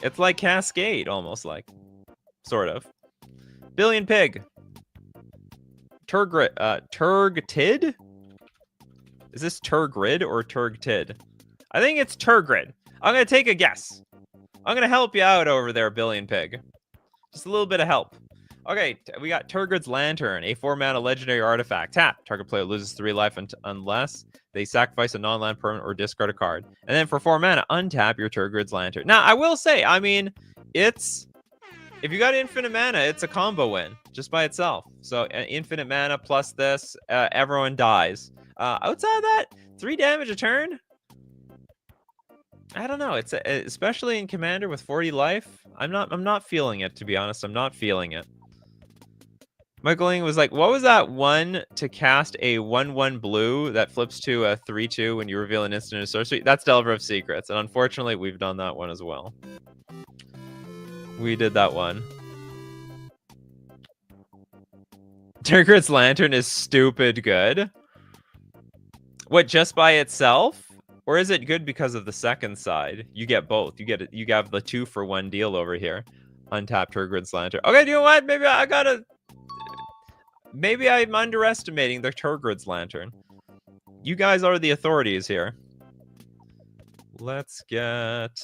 It's like Cascade, almost like. Sort of. Billion Pig. Turgtid? Is this Turgrid or Turgtid? I think it's Turgrid. I'm going to take a guess. I'm going to help you out over there, Billion Pig. Just a little bit of help. Okay, we got Turgrid's Lantern, a 4-mana legendary artifact. Tap. Target player loses 3 life unless they sacrifice a non-land permanent or discard a card. And then for 4 mana, untap your Turgrid's Lantern. Now, I will say, I mean, it's... If you got infinite mana, it's a combo win just by itself. So infinite mana plus this, everyone dies. Outside of that, 3 damage a turn. I don't know. It's especially in Commander with 40 life. I'm not feeling it, to be honest. I'm not feeling it. Michael Ling was like, what was that one to cast a 1/1 blue that flips to a 3/2 when you reveal an instant or sorcery? That's Delver of Secrets, and unfortunately, we've done that one as well. We did that one. Turgrid's Lantern is stupid good. What, just by itself? Or is it good because of the second side? You get both. You have the 2-for-1 deal over here. Untap Turgrid's Lantern. Okay, you know what? Maybe I'm underestimating the Turgrid's Lantern. You guys are the authorities here. Let's get...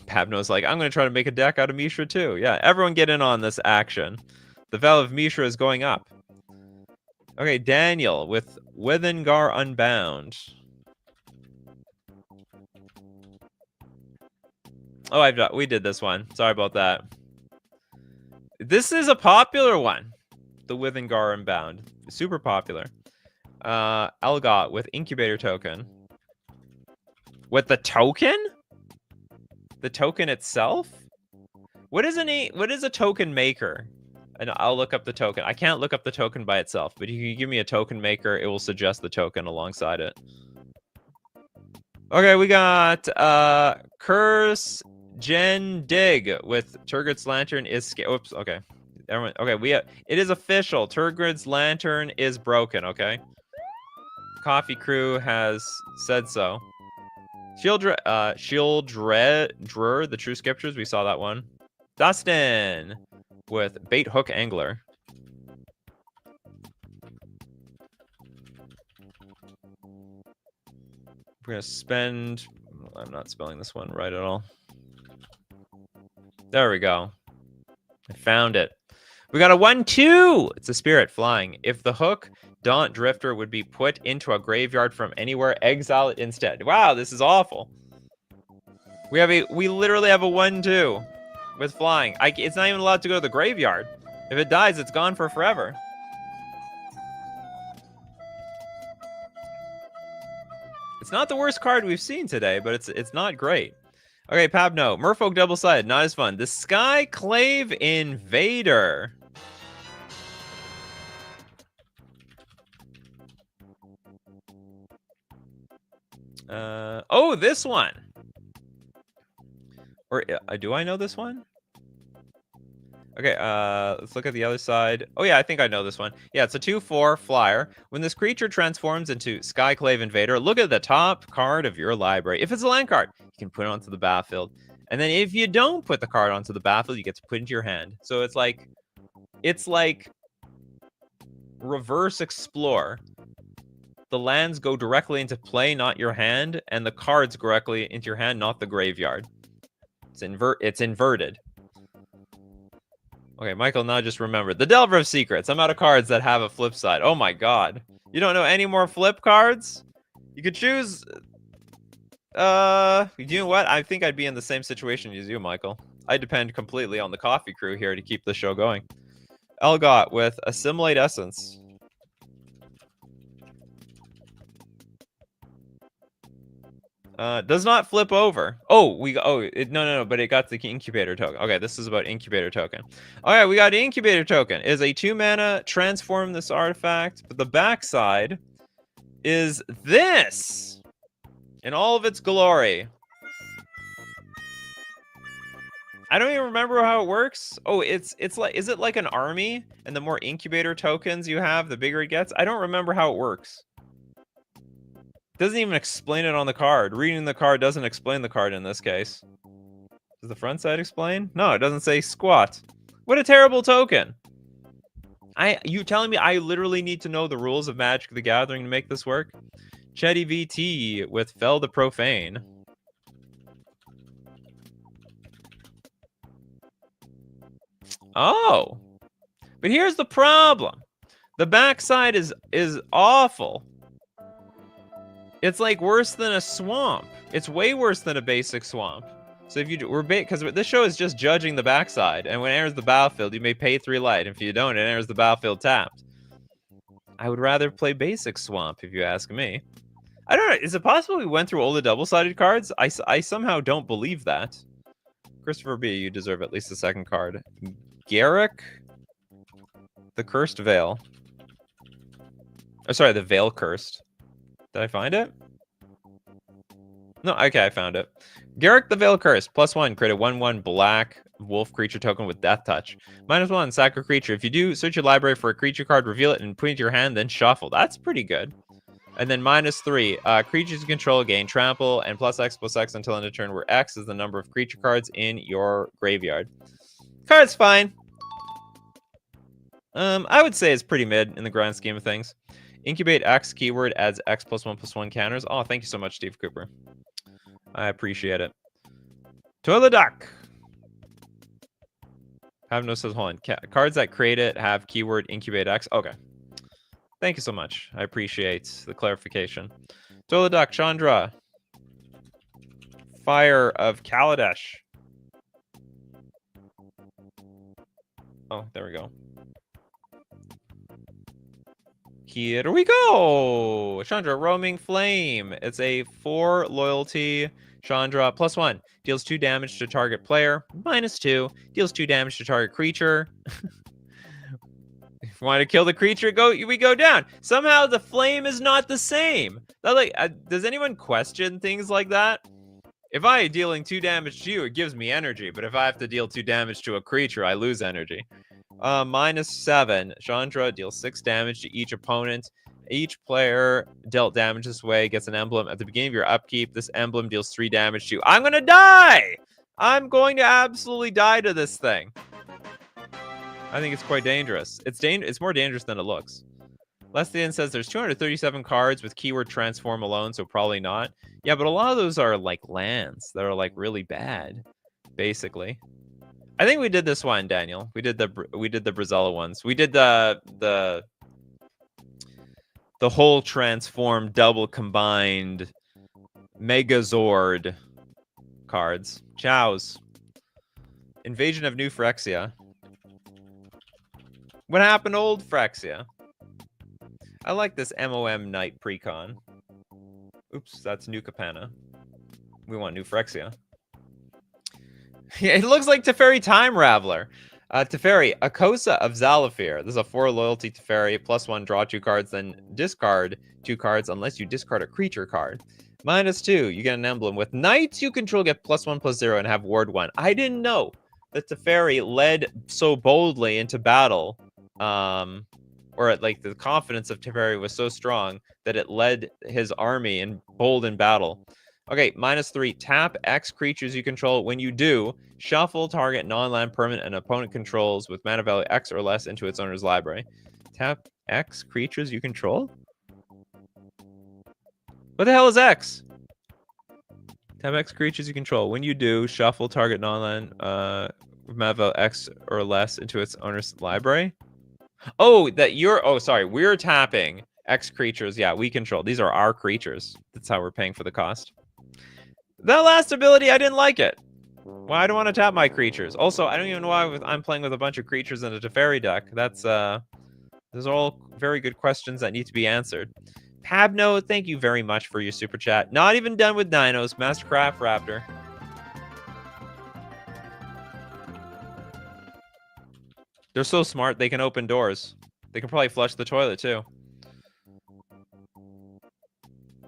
Pabno's like, I'm going to try to make a deck out of Mishra too. Yeah, everyone get in on this action. The value of Mishra is going up. Okay, Daniel with Withengar Unbound. Oh, we did this one. Sorry about that. This is a popular one. The Withengar Unbound. Super popular. Elgot with Incubator Token. With the token? The token itself? What is a token maker? And I'll look up the token. I can't look up the token by itself, but if you give me a token maker, it will suggest the token alongside it. Okay, we got Curse Gen Dig with Turgrid's Lantern is Oops, okay. Everyone, okay, it is official. Turgrid's Lantern is broken, okay? Coffee Crew has said so. Shieldred, the True Scriptures, we saw that one. Dustin with Bait Hook Angler. We're gonna spend... I'm not spelling this one right at all. There we go. I found it. We got a 1/2. It's a spirit flying. If the hook, Daunt Drifter would be put into a graveyard from anywhere, exile it instead. Wow, this is awful. We literally have a 1/2 with flying. It's not even allowed to go to the graveyard. If it dies, it's gone for forever. It's not the worst card we've seen today, but it's not great. Okay, Pabno. Merfolk double-sided, not as fun. The Skyclave Invader. Oh, this one. Or do I know this one? Okay, let's look at the other side. Oh yeah, I think I know this one. Yeah, it's a 2/4 flyer. When this creature transforms into Skyclave Invader, look at the top card of your library. If it's a land card, you can put it onto the battlefield. And then if you don't put the card onto the battlefield, you get to put it into your hand. So it's like reverse explore. The lands go directly into play, not your hand, and the cards directly into your hand, not the graveyard. It's inverted. Okay, Michael now just remembered. The Delver of Secrets. I'm out of cards that have a flip side. Oh my god. You don't know any more flip cards? You could choose... you know what? I think I'd be in the same situation as you, Michael. I depend completely on the coffee crew here to keep the show going. Elgot with Assimilate Essence. Does not flip over. Oh, no, but it got the incubator token. Okay, this is about incubator token. All right, we got incubator token. It is a 2-mana transform this artifact, but the backside is this in all of its glory. I don't even remember how it works. Oh, it's like, is it like an army? And the more incubator tokens you have, the bigger it gets? I don't remember how it works. Doesn't even explain it on the card. Reading the card doesn't explain the card in this case. Does the front side explain? No, it doesn't say squat. What a terrible token. You telling me I literally need to know the rules of Magic the Gathering to make this work? Chetty VT with Fell the Profane. Oh. But here's the problem. The backside is awful. It's like worse than a swamp. It's way worse than a basic swamp. So if you do, because this show is just judging the backside, and when it enters the battlefield, you may pay 3 light. If you don't, it enters the battlefield tapped. I would rather play basic swamp, if you ask me. I don't know. Is it possible we went through all the double-sided cards? I somehow don't believe that. Christopher B, you deserve at least a second card. Garrick, the Cursed Veil. Oh, sorry, the Veil Cursed. Did I find it? No, okay, I found it. Garrick the Veil Cursed, +1, create a 1/1 black wolf creature token with Death Touch. -1, sack a creature. If you do, search your library for a creature card, reveal it, and put it into your hand, then shuffle. That's pretty good. And then -3, creatures you control gain trample and +X until end of turn, where X is the number of creature cards in your graveyard. Card's fine. I would say it's pretty mid in the grand scheme of things. Incubate X keyword adds X +1/+1 counters. Oh, thank you so much, Steve Cooper. I appreciate it. Toilet Duck. Have no says, hold on. Cards that create it have keyword incubate X. Okay. Thank you so much. I appreciate the clarification. Toilet Duck, Chandra. Fire of Kaladesh. Oh, there we go. Here we go! Chandra, Roaming Flame. It's a 4 loyalty. Chandra, +1. Deals 2 damage to target player. -2. Deals 2 damage to target creature. If you want to kill the creature, we go down. Somehow the flame is not the same. Does anyone question things like that? If I am dealing 2 damage to you, it gives me energy. But if I have to deal 2 damage to a creature, I lose energy. -7. Chandra deals 6 damage to each opponent. Each player dealt damage this way gets an emblem at the beginning of your upkeep. This emblem deals 3 damage to you. I'm gonna die! I'm going to absolutely die to this thing. I think it's quite dangerous. It's more dangerous than it looks. Lestian says there's 237 cards with keyword transform alone, so probably not. Yeah, but a lot of those are like lands that are like really bad, basically. I think we did this one, Daniel. We did the Brazella ones. We did the whole transform double combined Megazord cards. Chows. Invasion of New Phyrexia. What happened to old Phyrexia? I like this MOM Knight Precon. Oops, that's New Capana. We want New Phyrexia. It looks like Teferi Time Raveler. Teferi, Akosa of Zalafir. This is a 4 loyalty Teferi, +1, draw 2 cards, then discard 2 cards unless you discard a creature card. -2, you get an emblem. With knights you control, get +1/+0 and have ward 1. I didn't know. the Teferi led so boldly into battle, or like the confidence of Teferi was so strong that it led his army in bold in battle. Okay, -3. Tap X creatures you control. When you do, shuffle target non-land permanent and opponent controls with mana value X or less into its owner's library. Tap X creatures you control? What the hell is X? Tap X creatures you control. When you do, shuffle target non-land with mana value X or less into its owner's library. Oh, sorry. We're tapping X creatures. Yeah, we control. These are our creatures. That's how we're paying for the cost. That last ability, I didn't like it. Why do I want to tap my creatures? Also, I don't even know why I'm playing with a bunch of creatures in a Teferi deck. Those are all very good questions that need to be answered. Pabno, thank you very much for your super chat. Not even done with dinos. Mastercraft Raptor. They're so smart, they can open doors. They can probably flush the toilet, too.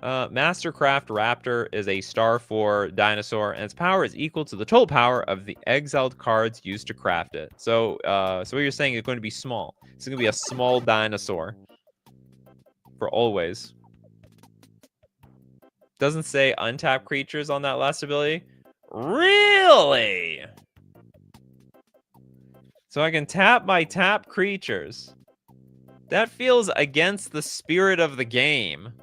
Mastercraft Raptor is a star 4 dinosaur, and its power is equal to the total power of the exiled cards used to craft it. So what you're saying is going to be small. It's going to be a small dinosaur. For always. Doesn't say untap creatures on that last ability. Really? So I can tap my tap creatures. That feels against the spirit of the game.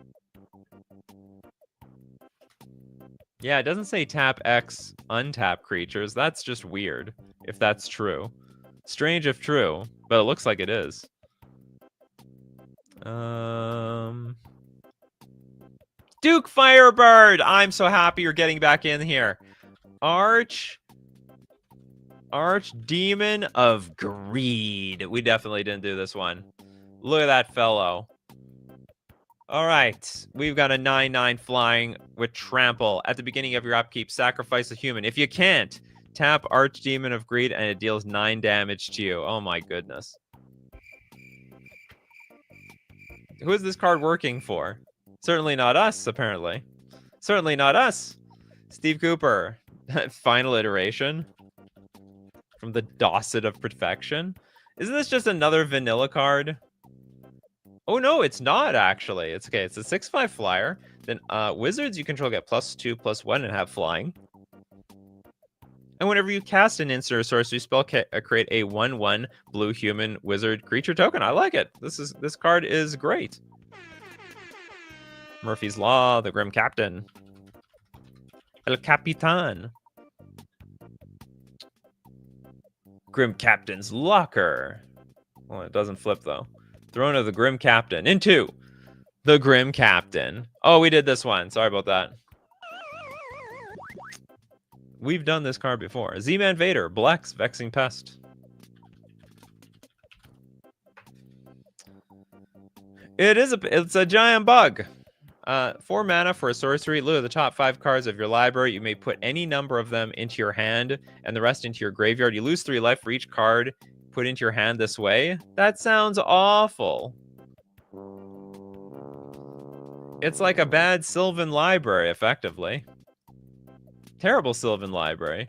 Yeah, it doesn't say tap X untap creatures. That's just weird, if that's true. Strange if true, but it looks like it is. Duke Firebird! I'm so happy you're getting back in here. Archdemon of Greed. We definitely didn't do this one. Look at that fellow. All right, we've got a 9/9 flying with trample. At the beginning of your upkeep, sacrifice a human. If you can't, tap Archdemon of Greed and it deals 9 damage to you. Oh my goodness. Who is this card working for? Certainly not us, apparently. Certainly not us. Steve Cooper. Final iteration. From the Dosset of Perfection. Isn't this just another vanilla card? Oh no, it's not actually. It's okay. It's a 6/5 flyer. Then wizards you control get +2/+1 and have flying. And whenever you cast an instant or sorcery spell, create a 1/1 blue human wizard creature token. I like it. This card is great. Murphy's Law, the Grim Captain. El Capitan. Grim Captain's Locker. Well, it doesn't flip though. Throne of the Grim Captain into the Grim Captain. Oh, we did this one. Sorry about that. We've done this card before. Z-Man Vader, Black's Vexing Pest. It's a giant bug. 4 mana for a sorcery. Look at the top 5 cards of your library. You may put any number of them into your hand and the rest into your graveyard. You lose 3 life for each card put into your hand this way. That sounds awful. It's like a bad Sylvan library, effectively. Terrible Sylvan library.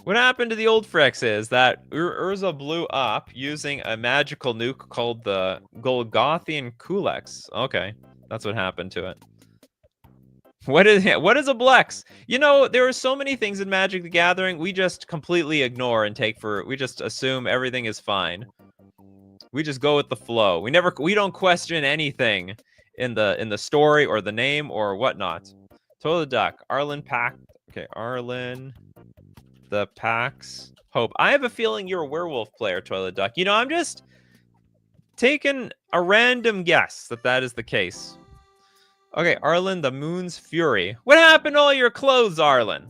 What happened to the old Frix is that Urza blew up using a magical nuke called the Golgothian Kulex. Okay, that's what happened to it. What is a Blex? You know, there are so many things in Magic the Gathering we just completely ignore and we just assume everything is fine. We just go with the flow. We don't question anything in the story or the name or whatnot. Total Duck, Arlen Pack. Okay, Arlen the Pax Hope. I have a feeling you're a werewolf player, Toilet Duck. You know, I'm just taking a random guess that is the case. Okay, Arlen the Moon's Fury. What happened to all your clothes, Arlen?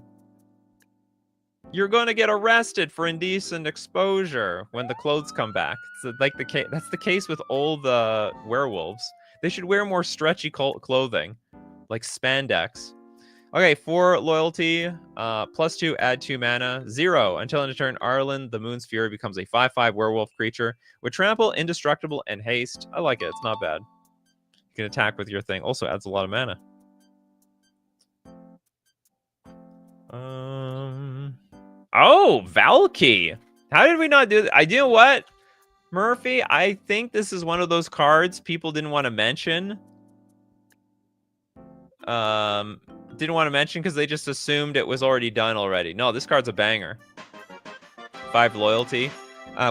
You're going to get arrested for indecent exposure when the clothes come back. It's like that's the case with all the werewolves. They should wear more stretchy clothing, like spandex. Okay, 4 loyalty, +2, add 2 mana, 0. Until end of turn, Arlen, the Moon's Fury, becomes a 5/5 werewolf creature with trample, indestructible, and haste. I like it. It's not bad. You can attack with your thing. Also adds a lot of mana. Oh, Valky. How did we not do that? You know what, Murphy? I think this is one of those cards people didn't want to mention. Didn't want to mention because they just assumed it was already done already. No, this card's a banger. 5 loyalty.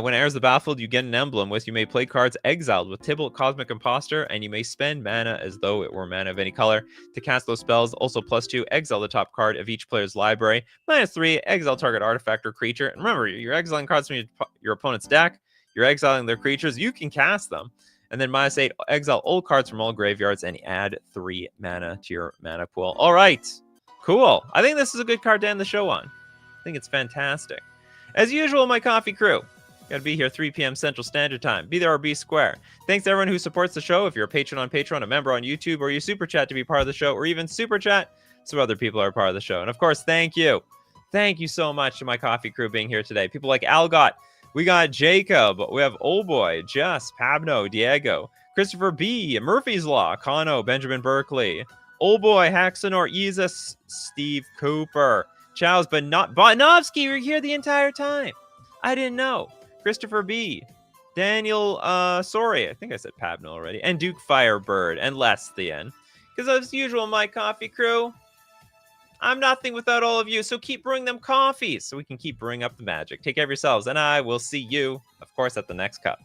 When it enters the battlefield, you get an emblem with you may play cards exiled with Tibalt, Cosmic Imposter, and you may spend mana as though it were mana of any color to cast those spells. Also +2, exile the top card of each player's library. -3, exile target artifact or creature. And remember, you're exiling cards from your opponent's deck. You're exiling their creatures. You can cast them. And then -8, exile old cards from all graveyards and add 3 mana to your mana pool. All right, cool. I think this is a good card to end the show on. I think it's fantastic. As usual, my coffee crew. Gotta be here 3 p.m. Central Standard Time. Be there or be square. Thanks to everyone who supports the show. If you're a patron on Patreon, a member on YouTube, or you super chat to be part of the show, or even super chat so other people are part of the show. And of course, thank you. Thank you so much to my coffee crew being here today. People like Algot. We got Jacob. We have Old Boy, Jess, Pabno, Diego, Christopher B, Murphy's Law, Kano, Benjamin Berkeley, Old Boy, Haxanor, Isis, Steve Cooper, Chows, but not Botnovsky. You're here the entire time. I didn't know. Christopher B, Daniel, sorry, I think I said Pabno already, and Duke Firebird, and Lestian. Because as usual, my coffee crew, I'm nothing without all of you, so keep brewing them coffees so we can keep brewing up the magic. Take care of yourselves, and I will see you, of course, at the next cup.